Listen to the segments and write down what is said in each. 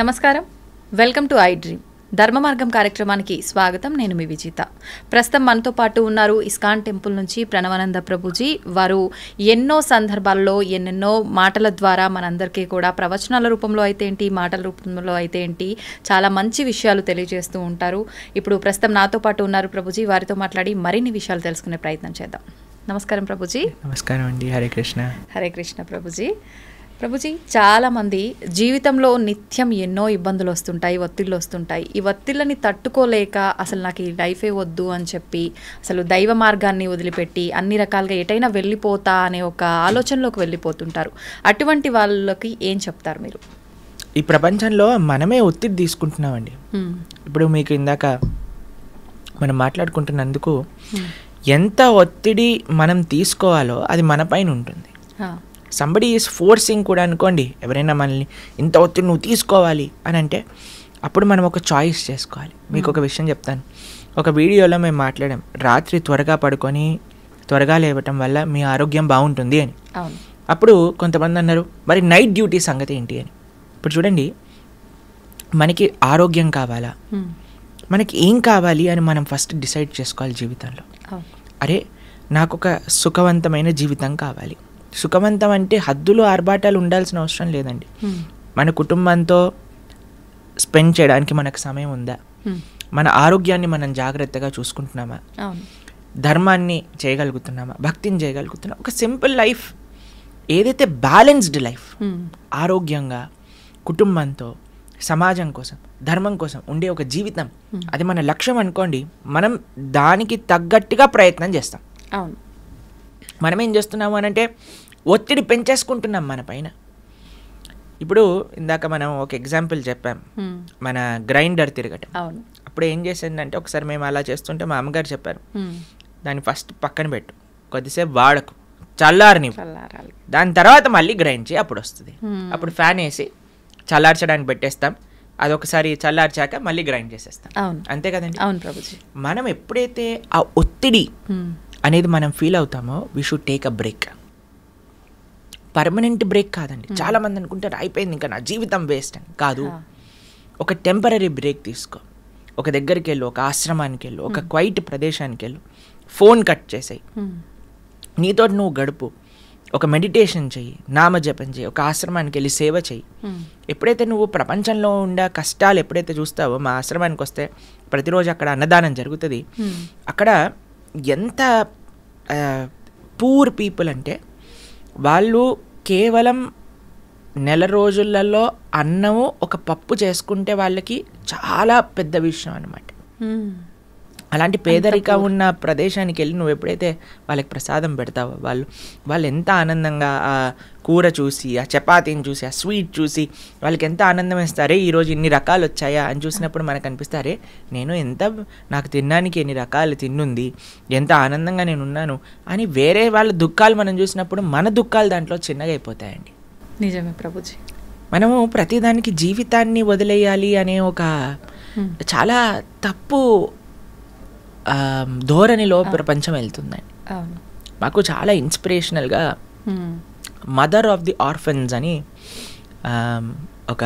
నమస్కారం, welcome to I dream ధర్మ మార్గం కార్యక్రమానికి స్వాగతం. నేను మీ విజిత. ప్రస్తుతం మనతో పాటు ఉన్నారు ఇస్కాన్ టెంపుల్ నుంచి ప్రణవానంద ప్రభుజీ. వారు ఎన్నో సందర్భాల్లో ఎన్నెన్నో మాటల ద్వారా మనందరికీ కూడా ప్రవచనాల రూపంలో అయితే ఏంటి, మాటల రూపంలో అయితే ఏంటి, చాలా మంచి విషయాలు తెలియజేస్తూ ఉంటారు. ఇప్పుడు ప్రస్తుతం నాతో పాటు ఉన్నారు ప్రభుజీ. వారితో మాట్లాడి మరిన్ని విషయాలు తెలుసుకునే ప్రయత్నం చేద్దాం. నమస్కారం ప్రభుజీ. నమస్కారం అండి. హరే కృష్ణ. హరే కృష్ణ ప్రభుజీ. ప్రభుజీ, చాలామంది జీవితంలో నిత్యం ఎన్నో ఇబ్బందులు వస్తుంటాయి, ఒత్తిళ్ళు వస్తుంటాయి. ఈ ఒత్తిళ్ళని తట్టుకోలేక అసలు నాకు ఈ లైఫే వద్దు అని చెప్పి అసలు దైవ మార్గాన్ని వదిలిపెట్టి అన్ని రకాలుగా ఎటైనా వెళ్ళిపోతా అనే ఒక ఆలోచనలోకి వెళ్ళిపోతుంటారు. అటువంటి వాళ్ళకి ఏం చెప్తారు మీరు? ఈ ప్రపంచంలో మనమే ఒత్తిడి తీసుకుంటున్నామండి. ఇప్పుడు మీకు ఇందాక మనం మాట్లాడుకుంటున్నందుకు ఎంత ఒత్తిడి మనం తీసుకోవాలో అది మన పైన ఉంటుంది. సంబడి ఈజ్ ఫోర్సింగ్ కూడా అనుకోండి, ఎవరైనా మనల్ని ఇంత ఒత్తిడి నువ్వు తీసుకోవాలి అని అంటే అప్పుడు మనం ఒక చాయిస్ చేసుకోవాలి. మీకు ఒక విషయం చెప్తాను. ఒక వీడియోలో మేము మాట్లాడాం, రాత్రి త్వరగా పడుకొని త్వరగా లేవటం వల్ల మీ ఆరోగ్యం బాగుంటుంది అని. అప్పుడు కొంతమంది అన్నారు, మరి నైట్ డ్యూటీ సంగతి ఏంటి అని. ఇప్పుడు చూడండి, మనకి ఆరోగ్యం కావాలా, మనకి ఏం కావాలి అని మనం ఫస్ట్ డిసైడ్ చేసుకోవాలి జీవితంలో. అరే, నాకు ఒక సుఖవంతమైన జీవితం కావాలి. సుఖవంతం అంటే హద్దులు ఆర్భాటాలు ఉండాల్సిన అవసరం లేదండి. మన కుటుంబంతో స్పెండ్ చేయడానికి మనకు సమయం ఉందా, మన ఆరోగ్యాన్ని మనం జాగ్రత్తగా చూసుకుంటున్నామా, ధర్మాన్ని చేయగలుగుతున్నామా, భక్తిని చేయగలుగుతున్నామా, ఒక సింపుల్ లైఫ్, ఏదైతే బ్యాలెన్స్డ్ లైఫ్, ఆరోగ్యంగా కుటుంబంతో సమాజం కోసం ధర్మం కోసం ఉండే ఒక జీవితం, అది మన లక్ష్యం అనుకోండి. మనం దానికి తగ్గట్టుగా ప్రయత్నం చేస్తాం. అవును, మనం ఏం చేస్తున్నాము అని అంటే ఒత్తిడి పెంచేసుకుంటున్నాం మన పైన. ఇప్పుడు ఇందాక మనం ఒక ఎగ్జాంపుల్ చెప్పాం, మన గ్రైండర్ తిరగటం. అప్పుడు ఏం చేసిందంటే, ఒకసారి మేము అలా చేస్తుంటే మా అమ్మగారు చెప్పారు, దాన్ని ఫస్ట్ పక్కన పెట్టు, కొద్దిసేపు వాడకు, చల్లారని, దాని తర్వాత మళ్ళీ గ్రైండ్ చేయి, అప్పుడు వస్తుంది. అప్పుడు ఫ్యాన్ వేసి చల్లార్చడానికి పెట్టేస్తాం, అదొకసారి చల్లార్చాక మళ్ళీ గ్రైండ్ చేసేస్తాం. అంతే కదండి. అవును ప్రభుజీ. మనం ఎప్పుడైతే ఆ ఒత్తిడి అనేది మనం ఫీల్ అవుతామో we should take a break. Permanent break కాదండి. చాలా మంది అనుకుంటారు అయిపోయింది ఇంకా నా జీవితం వేస్ట్ అని. కాదు, ఒక టెంపరీ బ్రేక్ తీసుకో. ఒక దగ్గరికి వెళ్ళు, ఒక ఆశ్రమానికి వెళ్ళు, ఒక క్వైట్ ప్రదేశానికి వెళ్ళు, ఫోన్ కట్ చేసేయి, నీతో నువ్వు గడుపు, ఒక మెడిటేషన్ చెయ్యి, నామజపం చెయ్యి, ఒక ఆశ్రమానికి వెళ్ళి సేవ చెయ్యి. ఎప్పుడైతే నువ్వు ప్రపంచంలో ఉండే కష్టాలు ఎప్పుడైతే చూస్తావో, మా ఆశ్రమానికి వస్తే ప్రతిరోజు అక్కడ అన్నదానం జరుగుతుంది. అక్కడ ఎంత పూర్ పీపుల్ అంటే వాళ్ళు కేవలం నెల రోజులలో అన్నము ఒక పప్పు చేసుకుంటే వాళ్ళకి చాలా పెద్ద విషయం అన్నమాట. అలాంటి పేదరిక ఉన్న ప్రదేశానికి వెళ్ళి నువ్వు ఎప్పుడైతే వాళ్ళకి ప్రసాదం పెడతావో వాళ్ళు ఎంత ఆనందంగా ఆ కూర చూసి, ఆ చపాతీని చూసి, ఆ స్వీట్ చూసి వాళ్ళకి ఎంత ఆనందం వేస్తారే, ఈరోజు ఇన్ని రకాలు వచ్చాయా అని చూసినప్పుడు మనకు అనిపిస్తారే, నేను నాకు తినడానికి ఎన్ని రకాలు తిన్నుంది, ఎంత ఆనందంగా నేను ఉన్నాను అని. వేరే వాళ్ళ దుఃఖాలు మనం చూసినప్పుడు మన దుఃఖాలు దాంట్లో చిన్నగా అయిపోతాయండి. నిజమే ప్రభుజీ. మనము ప్రతిదానికి జీవితాన్ని వదిలేయాలి అనే ఒక చాలా తప్పు ధోరణిలో ప్రపంచం వెళ్తుందండి. మాకు చాలా ఇన్స్పిరేషనల్గా మదర్ ఆఫ్ ది ఆర్ఫన్స్ అని ఒక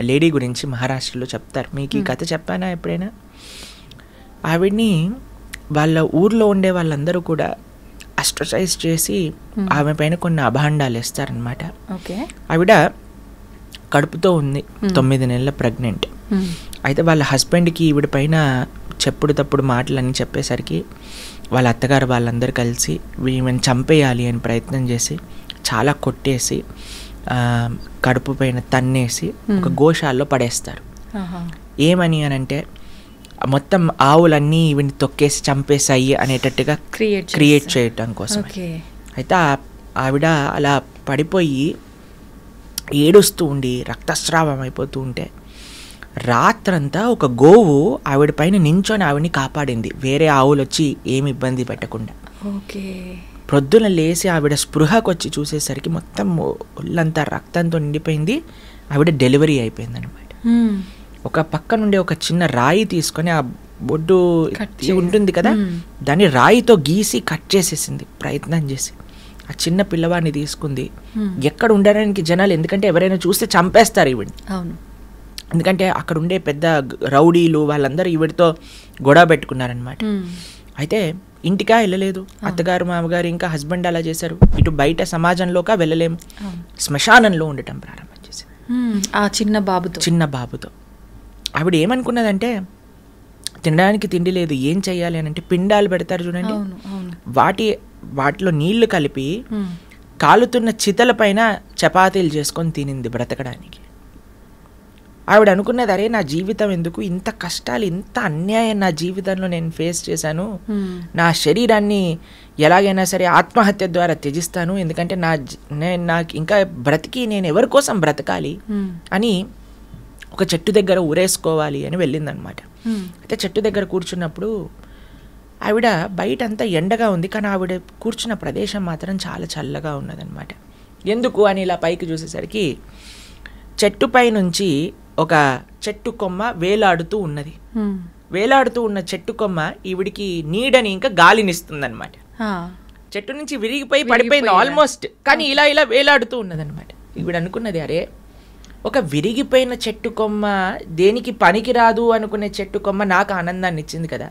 లేడీ గురించి మహారాష్ట్రలో చెప్తారు. మీకు ఈ కథ చెప్పానా ఎప్పుడైనా? ఆవిడ్ని వాళ్ళ ఊర్లో ఉండే వాళ్ళందరూ కూడా అస్ట్రసైజ్ చేసి ఆమె పైన కొన్ని అభాండాలు వేస్తారనమాట. ఆవిడ కడుపుతో ఉంది, 9 నెలల ప్రెగ్నెంట్. అయితే వాళ్ళ హస్బెండ్కి ఈవిడ పైన చెప్పుడు తప్పుడు మాటలని చెప్పేసరికి వాళ్ళ అత్తగారు వాళ్ళందరూ కలిసి ఈమెను చంపేయాలి అని ప్రయత్నం చేసి చాలా కొట్టేసి కడుపు పైన తన్నేసి ఒక గోశాలలో పడేస్తారు. ఏమని అని అంటే, మొత్తం ఆవులన్నీ ఈవిని తొక్కేసి చంపేసాయి అనేటట్టుగా క్రియేట్ చేయటం కోసం. అయితే ఆవిడ అలా పడిపోయి ఏడుస్తూ ఉండి రక్తస్రావం అయిపోతూ ఉంటే రాత్రంతా ఒక గోవు ఆవిడ పైన నించొని ఆవిడని కాపాడింది, వేరే ఆవులు వచ్చి ఏమి ఇబ్బంది పెట్టకుండా. ప్రొద్దున లేసి ఆవిడ స్పృహకు వచ్చి చూసేసరికి మొత్తం ఒళ్ళంతా రక్తంతో నిండిపోయింది. ఆవిడ డెలివరీ అయిపోయింది అనమాట. ఒక పక్క నుండి ఒక చిన్న రాయి తీసుకొని, ఆ బొడ్డు ఉంటుంది కదా, దాన్ని రాయితో గీసి కట్ చేసేసింది ప్రయత్నం చేసి. ఆ చిన్న పిల్లవాడిని తీసుకుంది. ఎక్కడ ఉండడానికి జనాలు, ఎందుకంటే ఎవరైనా చూస్తే చంపేస్తారు ఈవిడ్ని. ఎందుకంటే అక్కడ ఉండే పెద్ద రౌడీలు వాళ్ళందరూ ఈవిడితో గొడవ పెట్టుకున్నారనమాట. అయితే ఇంటికా వెళ్ళలేదు, అత్తగారు మామగారు ఇంకా హస్బెండ్ అలా చేశారు. ఇటు బయట సమాజంలోకా వెళ్ళలేము, శ్మశానంలో ఉండటం ప్రారంభం చేశారు ఆ చిన్న బాబుతో. ఆవిడ ఏమనుకున్నదంటే తినడానికి తిండి లేదు, ఏం చెయ్యాలి అని అంటే పిండాలు పెడతారు చూడండి, వాటిలో నీళ్లు కలిపి కాలుతున్న చితల పైన చపాతీలు చేసుకొని తినింది బ్రతకడానికి. ఆవిడ అనుకున్నది, అరే నా జీవితం ఎందుకు, ఇంత కష్టాలు ఇంత అన్యాయం నా జీవితంలో నేను ఫేస్ చేశాను, నా శరీరాన్ని ఎలాగైనా సరే ఆత్మహత్య ద్వారా త్యజిస్తాను, ఎందుకంటే నాకు ఇంకా బ్రతికి నేను ఎవరి కోసం బ్రతకాలి అని ఒక చెట్టు దగ్గర ఊరేసుకోవాలి అని వెళ్ళిందనమాట. అయితే చెట్టు దగ్గర కూర్చున్నప్పుడు ఆవిడ బయట అంతా ఎండగా ఉంది, కానీ ఆవిడ కూర్చున్న ప్రదేశం మాత్రం చాలా చల్లగా ఉన్నదనమాట. ఎందుకు అని ఇలా పైకి చూసేసరికి చెట్టుపై నుంచి ఒక చెట్టు కొమ్మ వేలాడుతూ ఉన్నది. వేలాడుతూ ఉన్న చెట్టు కొమ్మ ఈవిడికి నీడని ఇంకా గాలినిస్తుందన్నమాట. చెట్టు నుంచి విరిగిపోయి పడిపోయింది ఆల్మోస్ట్, కానీ ఇలా ఇలా వేలాడుతూ ఉన్నదన్నమాట. ఈవిడ అనుకున్నది, అరే ఒక విరిగిపోయిన చెట్టు కొమ్మ, దేనికి పనికి రాదు అనుకునే చెట్టు కొమ్మ నాకు ఆనందాన్ని ఇచ్చింది కదా,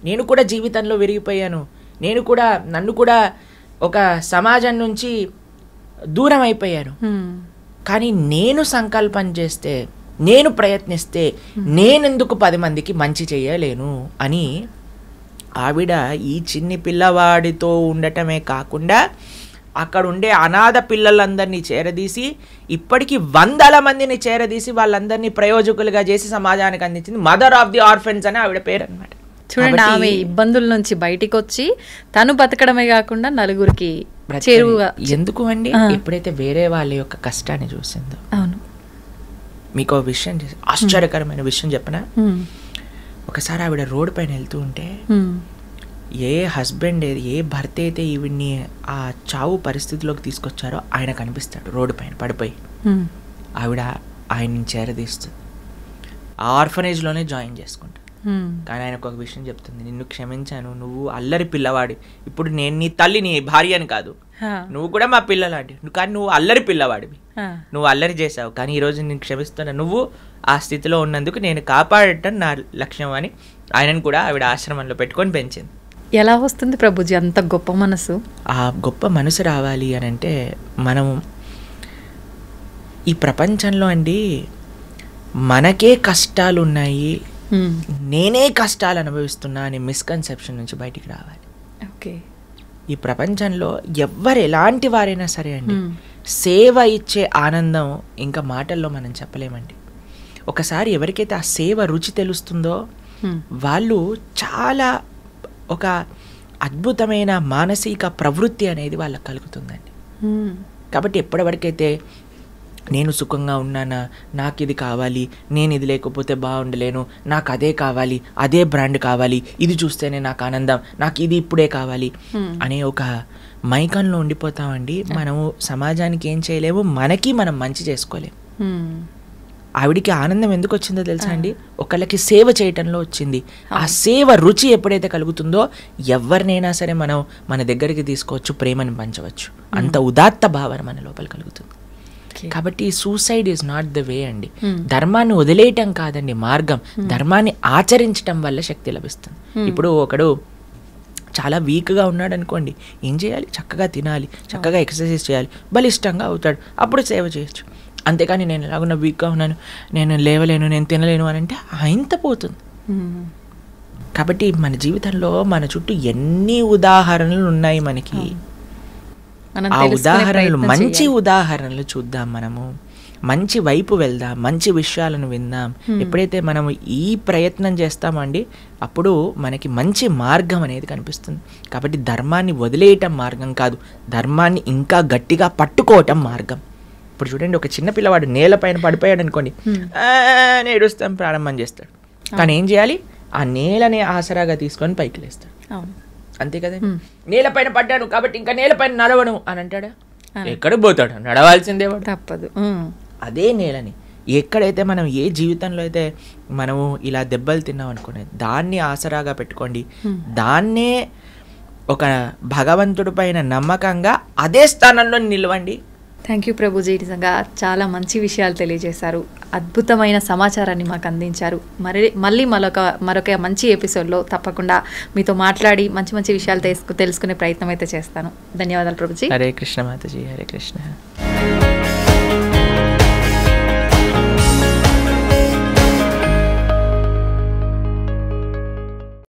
నేను కూడా జీవితంలో విరిగిపోయాను, నన్ను కూడా ఒక సమాజం నుంచి దూరం అయిపోయాను, కానీ నేను సంకల్పం చేస్తే, నేను ప్రయత్నిస్తే నేనెందుకు 10 మందికి మంచి చేయలేను అని ఆవిడ ఈ చిన్ని పిల్లవాడితో ఉండటమే కాకుండా అక్కడ ఉండే అనాథ పిల్లలందరినీ చేరదీసి ఇప్పటికీ 100 మందిని చేరదీసి వాళ్ళందరినీ ప్రయోజకులుగా చేసి సమాజానికి అందించింది. మదర్ ఆఫ్ ది ఆర్ఫెన్స్ అని ఆవిడ పేరు అనమాట. చూడండి, ఆమె ఇబ్బందుల నుంచి బయటికి వచ్చి తను బతకడమే కాకుండా నలుగురికి చేరువుగా. ఎందుకు అండి, ఎప్పుడైతే వేరే వాళ్ళ యొక్క కష్టాన్ని చూసిందో. అవును, మీకు విషయం, ఆశ్చర్యకరమైన విషయం చెప్పనా. ఒకసారి ఆవిడ రోడ్డు పైన వెళ్తూ ఉంటే ఏ హస్బెండ్ ఏ భర్త అయితే ఈవిడ్ని ఆ చావు పరిస్థితిలోకి తీసుకొచ్చారో ఆయన కనిపిస్తాడు రోడ్డు పైన పడిపోయి. ఆవిడ ఆయన్ని చేరదీస్తుంది, ఆ ఆర్ఫనేజ్లోనే జాయిన్ చేసుకుంటాడు. కానీ ఆయనకు ఒక విషయం చెప్తుంది, నిన్ను క్షమించాను, నువ్వు అల్లరి పిల్లవాడి, ఇప్పుడు నేను నీ తల్లి నీ భార్య అని కాదు, నువ్వు కూడా మా పిల్లలాంటి, కానీ నువ్వు అల్లరి పిల్లవాడివి, నువ్వు అల్లరి చేసావు, కానీ ఈరోజు నేను క్షమిస్తున్నా, నువ్వు ఆ స్థితిలో ఉన్నందుకు నేను కాపాడటం నా లక్ష్యం అని ఆయనను కూడా ఆవిడ ఆశ్రమంలో పెట్టుకొని పెంచింది. ఎలా వస్తుంది ప్రభుజీ అంత గొప్ప మనసు? ఆ గొప్ప మనసు రావాలి అని అంటే మనం ఈ ప్రపంచంలో అండి మనకే కష్టాలు ఉన్నాయి, నేనే కష్టాలు అనుభవిస్తున్నా అనే మిస్కన్సెప్షన్ నుంచి బయటికి రావాలి. ఓకే, ఈ ప్రపంచంలో ఎవ్వరు ఎలాంటి వారైనా సరే అండి, సేవ ఇచ్చే ఆనందం ఇంకా మాటల్లో మనం చెప్పలేమండి. ఒకసారి ఎవరికైతే ఆ సేవ రుచి తెలుస్తుందో వాళ్ళు చాలా ఒక అద్భుతమైన మానసిక ప్రవృత్తి అనేది వాళ్ళకి కలుగుతుందండి. కాబట్టి ఎప్పటివరకైతే నేను సుఖంగా ఉన్నానా, నాకు ఇది కావాలి, నేను ఇది లేకపోతే బాగుండలేను, నాకు అదే కావాలి, అదే బ్రాండ్ కావాలి, ఇది చూస్తేనే నాకు ఆనందం, నాకు ఇది ఇప్పుడే కావాలి అనే ఒక మైకంలో ఉండిపోతామండి. మనము సమాజానికి ఏం చేయలేము, మనకి మనం మంచి చేసుకోలేము. ఆవిడికి ఆనందం ఎందుకు వచ్చిందో తెలుసా అండి, ఒకళ్ళకి సేవ చేయటంలో వచ్చింది. ఆ సేవ రుచి ఎప్పుడైతే కలుగుతుందో ఎవరినైనా సరే మనం మన దగ్గరికి తీసుకోవచ్చు, ప్రేమను పంచవచ్చు, అంత ఉదాత్త భావన మన లోపల కలుగుతుంది. కాబట్టి suicide is not the way అండి. ధర్మాన్ని వదిలేయటం కాదండి మార్గం, ధర్మాన్ని ఆచరించటం వల్ల శక్తి లభిస్తుంది. ఇప్పుడు ఒకడు చాలా వీక్గా ఉన్నాడు అనుకోండి, ఏం చేయాలి, చక్కగా తినాలి, చక్కగా ఎక్సర్సైజ్ చేయాలి, బలిష్టంగా అవుతాడు, అప్పుడు సేవ చేయొచ్చు. అంతేకాని నేను ఎలాగున్నా వీక్గా ఉన్నాను, నేను లేవలేను, నేను తినలేను అని అంటే ఇంత పోతుంది. కాబట్టి మన జీవితంలో మన చుట్టూ ఎన్ని ఉదాహరణలు ఉన్నాయి మనకి. ఆ ఉదాహరణలు, మంచి ఉదాహరణలు చూద్దాం, మనము మంచి వైపు వెళ్దాం, మంచి విషయాలను విందాం. ఎప్పుడైతే మనము ఈ ప్రయత్నం చేస్తామండి అప్పుడు మనకి మంచి మార్గం అనేది కనిపిస్తుంది. కాబట్టి ధర్మాన్ని వదిలేయటం మార్గం కాదు, ధర్మాన్ని ఇంకా గట్టిగా పట్టుకోవటం మార్గం. ఇప్పుడు చూడండి, ఒక చిన్న పిల్లవాడు నేలపైన పడిపోయాడు అనుకోండి, ఏడుస్తాం ప్రారంభం చేస్తాడు, కానీ ఏం చేయాలి, ఆ నేలని ఆసరాగా తీసుకొని పైకి లేస్తాడు. అంతే కదా, నేలపైన పడ్డాను కాబట్టి ఇంకా నేలపైన నడవను అని అంటాడా, ఎక్కడికి పోతాడు, నడవాల్సిందే తప్పదు. అదే నేలని ఎక్కడైతే మనం ఏ జీవితంలో అయితే మనము ఇలా దెబ్బలు తిన్నాం అనుకునే దాన్ని ఆసరాగా పెట్టుకోండి, దాన్నే ఒక భగవంతుడి పైన నమ్మకంగా అదే స్థానంలో నిలవండి, థ్యాంక్ యూ ప్రభుజీ, నిజంగా చాలా మంచి విషయాలు తెలియజేశారు, అద్భుతమైన సమాచారాన్ని మాకు అందించారు. మళ్ళీ మరొక మంచి ఎపిసోడ్లో తప్పకుండా మీతో మాట్లాడి మంచి మంచి విషయాలు తెలుసుకునే ప్రయత్నం అయితే చేస్తాను. ధన్యవాదాలు ప్రభుజీ. హరే కృష్ణ మాతాజీ, హరే కృష్ణ.